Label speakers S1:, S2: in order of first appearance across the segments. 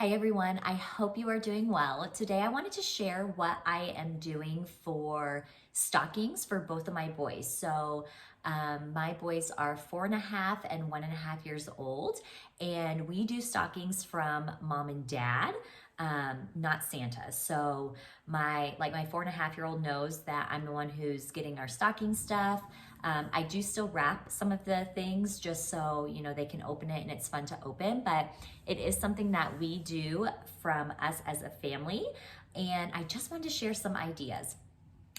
S1: Hey everyone, I hope you are doing well. Today I wanted to share what I am doing for stockings for both of my boys. My boys are 4.5 and 1.5 years old, and we do stockings from mom and dad, not Santa. So my 4.5-year-old knows that I'm the one who's getting our stocking stuff. I do still wrap some of the things just so they can open it and it's fun to open, but it is something that we do from us as a family, and I just wanted to share some ideas.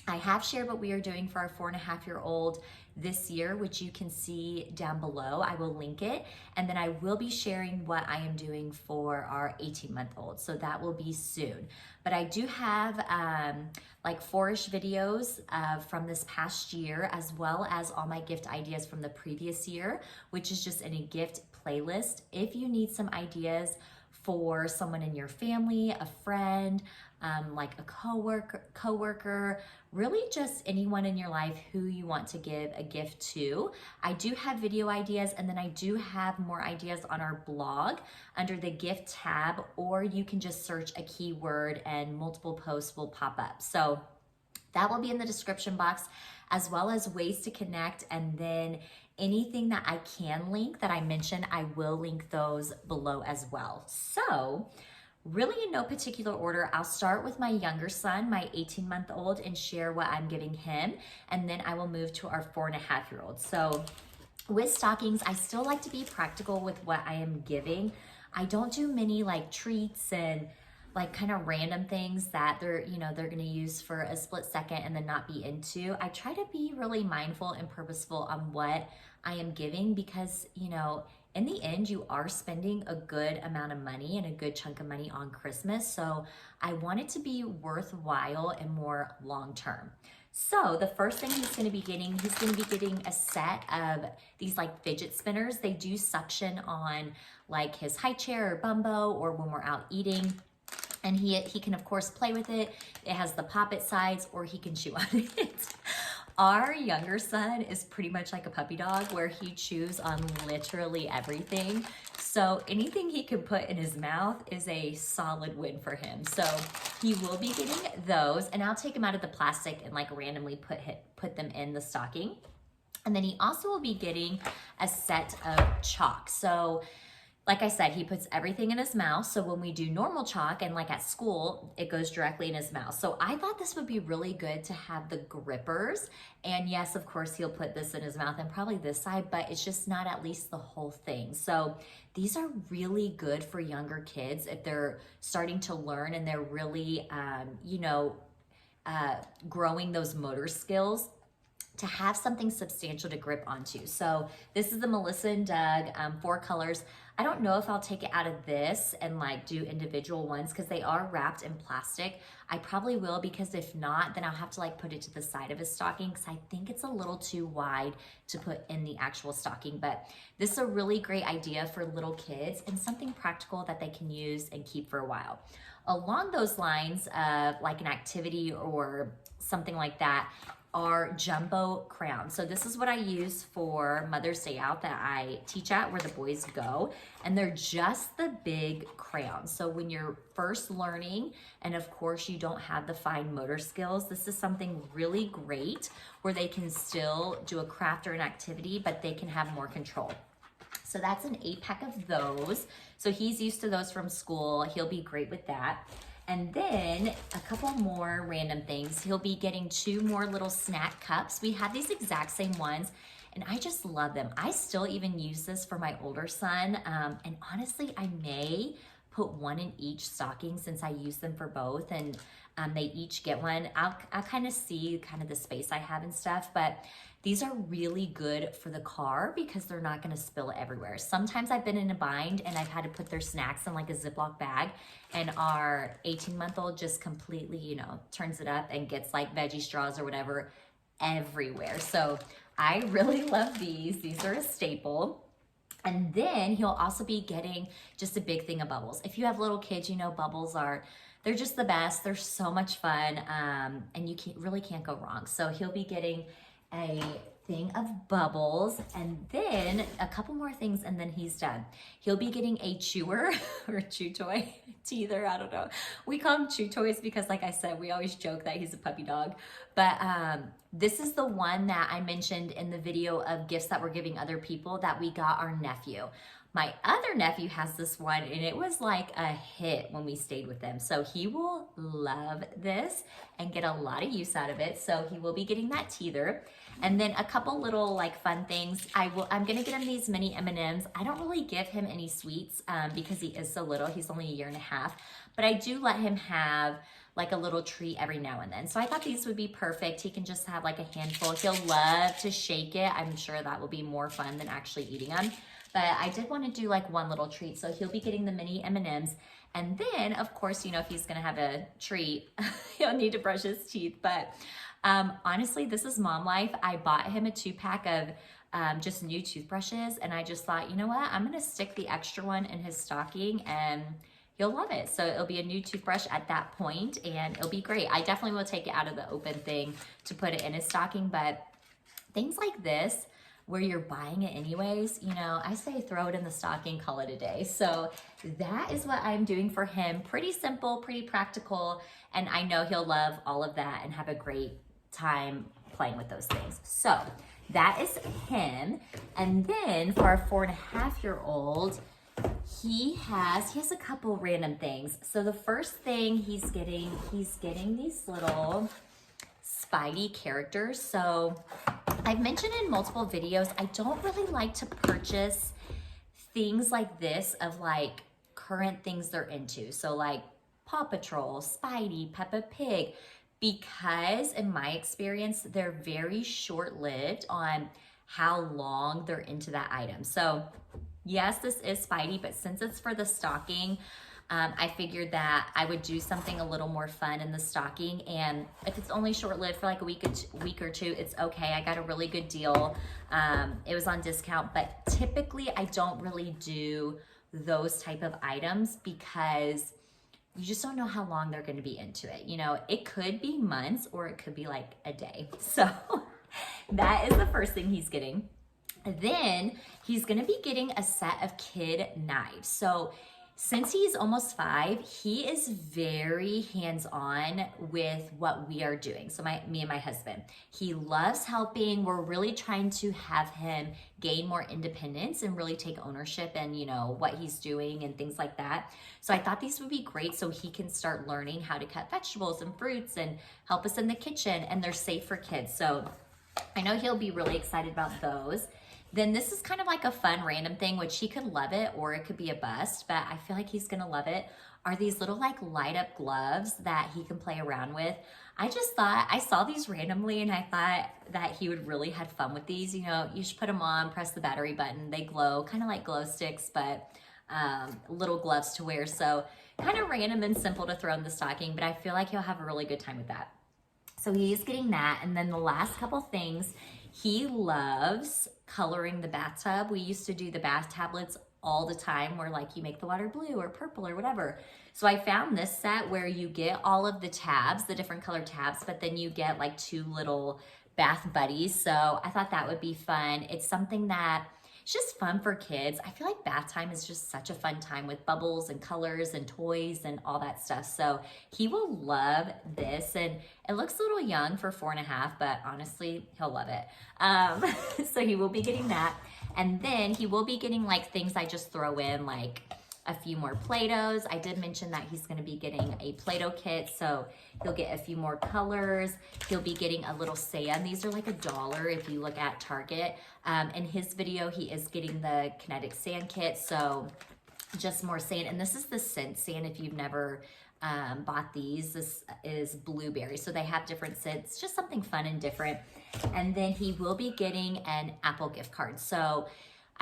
S1: I have shared what we are doing for our 4.5-year-old this year, which you can see down below. I will link it. And then I will be sharing what I am doing for our 18-month-old. So that will be soon. But I do have like 4-ish videos from this past year, as well as all my gift ideas from the previous year, which is just in a gift playlist. If you need some ideas for someone in your family, a friend, like a coworker, really just anyone in your life who you want to give a gift to. I do have video ideas, and then I do have more ideas on our blog under the gift tab, or you can just search a keyword and multiple posts will pop up. So that will be in the description box, as well as ways to connect, and then anything that I can link that I mentioned, I will link those below as well. So really in no particular order, I'll start with my younger son, my 18-month-old, and share what I'm giving him, and then I will move to our 4.5-year-old. So with stockings, I still like to be practical with what I am giving. I don't do many like treats and like kind of random things that they're gonna use for a split second and then not be into. I try to be really mindful and purposeful on what I am giving, because in the end, you are spending a good amount of money and a good chunk of money on Christmas. So I want it to be worthwhile and more long-term. So the first thing he's gonna be getting a set of these like fidget spinners. They do suction on like his high chair or bumbo, or when we're out eating. And he can of course play with it. It has the pop-it sides, or he can chew on it. Our younger son is pretty much like a puppy dog, where he chews on literally everything. So anything he can put in his mouth is a solid win for him. So he will be getting those, and I'll take him out of the plastic and like randomly put them in the stocking. And then he also will be getting a set of chalk. So like I said, he puts everything in his mouth. So when we do normal chalk and like at school, it goes directly in his mouth. So I thought this would be really good to have the grippers. And yes, of course, he'll put this in his mouth and probably this side, but it's just not at least the whole thing. So these are really good for younger kids if they're starting to learn and they're really, growing those motor skills, to have something substantial to grip onto. So this is the Melissa and Doug 4 colors. I don't know if I'll take it out of this and like do individual ones, because they are wrapped in plastic. I probably will, because if not, then I'll have to like put it to the side of his stocking, because I think it's a little too wide to put in the actual stocking. But this is a really great idea for little kids and something practical that they can use and keep for a while. Along those lines of like an activity or something like that are jumbo crowns. So this is what I use for Mother's Day Out that I teach at, where the boys go, and they're just the big crayons. So when you're first learning, and of course you don't have the fine motor skills, this is something really great where they can still do a craft or an activity, but they can have more control. So that's an 8-pack of those. So he's used to those from school. He'll be great with that. And then a couple more random things. He'll be getting 2 more little snack cups. We have these exact same ones, and I just love them. I still even use this for my older son. And honestly, I may put 1 in each stocking, since I use them for both, and they each get one. I'll kind of see kind of the space I have and stuff, but these are really good for the car because they're not gonna spill everywhere. Sometimes I've been in a bind and I've had to put their snacks in like a Ziploc bag, and our 18-month-old just completely, turns it up and gets like veggie straws or whatever everywhere. So I really love these. These are a staple. And then he'll also be getting just a big thing of bubbles. If you have little kids, bubbles they're just the best. They're so much fun, and you really can't go wrong. So he'll be getting a thing of bubbles, and then a couple more things, and then he's done. He'll be getting a chewer or a chew toy, teether, I don't know. We call him chew toys because, like I said, we always joke that he's a puppy dog. But this is the one that I mentioned in the video of gifts that we're giving other people that we got our nephew. My other nephew has this one, and it was like a hit when we stayed with them. So he will love this and get a lot of use out of it. So he will be getting that teether. And then a couple little like fun things. I'm gonna get him these mini M&Ms. I don't really give him any sweets because he is so little. He's only 1.5 years. But I do let him have like a little treat every now and then. So I thought these would be perfect. He can just have like a handful. He'll love to shake it. I'm sure that will be more fun than actually eating them. But I did want to do like one little treat. So he'll be getting the mini M&Ms. And then, of course, you know, if he's going to have a treat, he'll need to brush his teeth. But honestly, this is mom life. I bought him a 2-pack of just new toothbrushes. And I just thought, you know what? I'm going to stick the extra one in his stocking and he'll love it. So it'll be a new toothbrush at that point and it'll be great. I definitely will take it out of the open thing to put it in his stocking. But things like this, where you're buying it anyways, you know, I say throw it in the stocking, call it a day. So that is what I'm doing for him. Pretty simple, pretty practical, and I know he'll love all of that and have a great time playing with those things. So that is him. And then for our 4.5-year-old, he has a couple random things. So the first thing he's getting these little Spidey characters. So I've mentioned in multiple videos, I don't really like to purchase things like this of like current things they're into. So like Paw Patrol, Spidey, Peppa Pig, because in my experience, they're very short-lived on how long they're into that item. So yes, this is Spidey, but since it's for the stocking, I figured that I would do something a little more fun in the stocking. And if it's only short-lived for like a week or two, it's okay. I got a really good deal. It was on discount, but typically I don't really do those type of items because you just don't know how long they're going to be into it. You know, it could be months or it could be like a day. So that is the first thing he's getting. Then he's going to be getting a set of kid knives. So since he's almost 5, he is very hands-on with what we are doing. So me and my husband, he loves helping. We're really trying to have him gain more independence and really take ownership and, you know, what he's doing and things like that. So I thought these would be great so he can start learning how to cut vegetables and fruits and help us in the kitchen, and they're safe for kids. So I know he'll be really excited about those. Then this is kind of like a fun random thing, which he could love it or it could be a bust, but I feel like he's gonna love it, are these little like light up gloves that he can play around with. I just thought, I saw these randomly and I thought that he would really have fun with these. You know, you should put them on, press the battery button, they glow, kind of like glow sticks, but little gloves to wear. So kind of random and simple to throw in the stocking, but I feel like he'll have a really good time with that. So he's getting that. And then the last couple things, he loves coloring the bathtub. We used to do the bath tablets all the time where like you make the water blue or purple or whatever. So I found this set where you get all of the tabs, the different color tabs, but then you get like 2 little bath buddies. So I thought that would be fun. It's something that it's just fun for kids. I feel like bath time is just such a fun time with bubbles and colors and toys and all that stuff. So he will love this, and it looks a little young for 4.5, but honestly, he'll love it. So he will be getting that. And then he will be getting like things I just throw in, like a few more Play-Dohs. I did mention that he's gonna be getting a Play-Doh kit, so he'll get a few more colors. He'll be getting a little sand. These are like $1 if you look at Target. In his video, he is getting the kinetic sand kit, so just more sand. And this is the scent sand if you've never bought these. This is blueberry, so they have different scents, just something fun and different. And then he will be getting an Apple gift card. So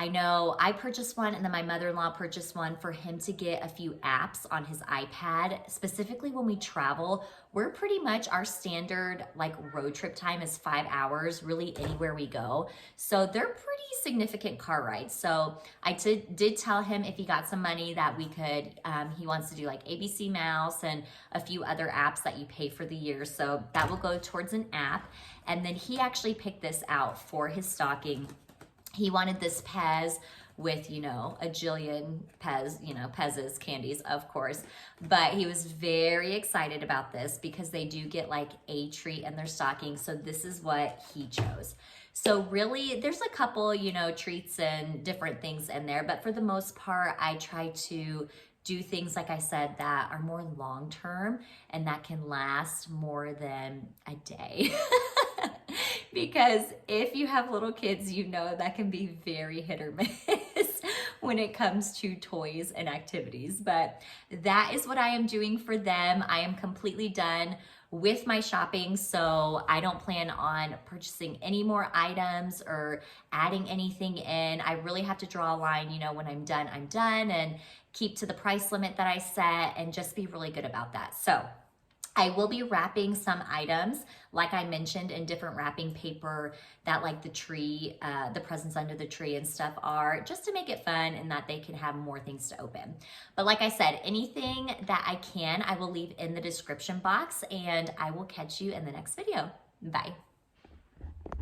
S1: I know I purchased one and then my mother-in-law purchased one for him to get a few apps on his iPad. Specifically when we travel, we're pretty much, our standard like road trip time is 5 hours, really anywhere we go. So they're pretty significant car rides. So I did tell him if he got some money that we could, he wants to do like ABC Mouse and a few other apps that you pay for the year. So that will go towards an app. And then he actually picked this out for his stocking. He wanted this Pez with, you know, a jillion Pez, you know, Pez's candies, of course. But he was very excited about this because they do get like a treat in their stocking. So this is what he chose. So really, there's a couple, you know, treats and different things in there. But for the most part, I try to do things, like I said, that are more long-term and that can last more than a day. Because if you have little kids, you know that can be very hit or miss when it comes to toys and activities. But that is what I am doing for them. I am completely done with my shopping, so I don't plan on purchasing any more items or adding anything in. I really have to draw a line, you know, when I'm done, and keep to the price limit that I set and just be really good about that. So I will be wrapping some items, like I mentioned, in different wrapping paper that like the tree, the presents under the tree and stuff are, just to make it fun and that they can have more things to open. But like I said, anything that I can, I will leave in the description box, and I will catch you in the next video. Bye.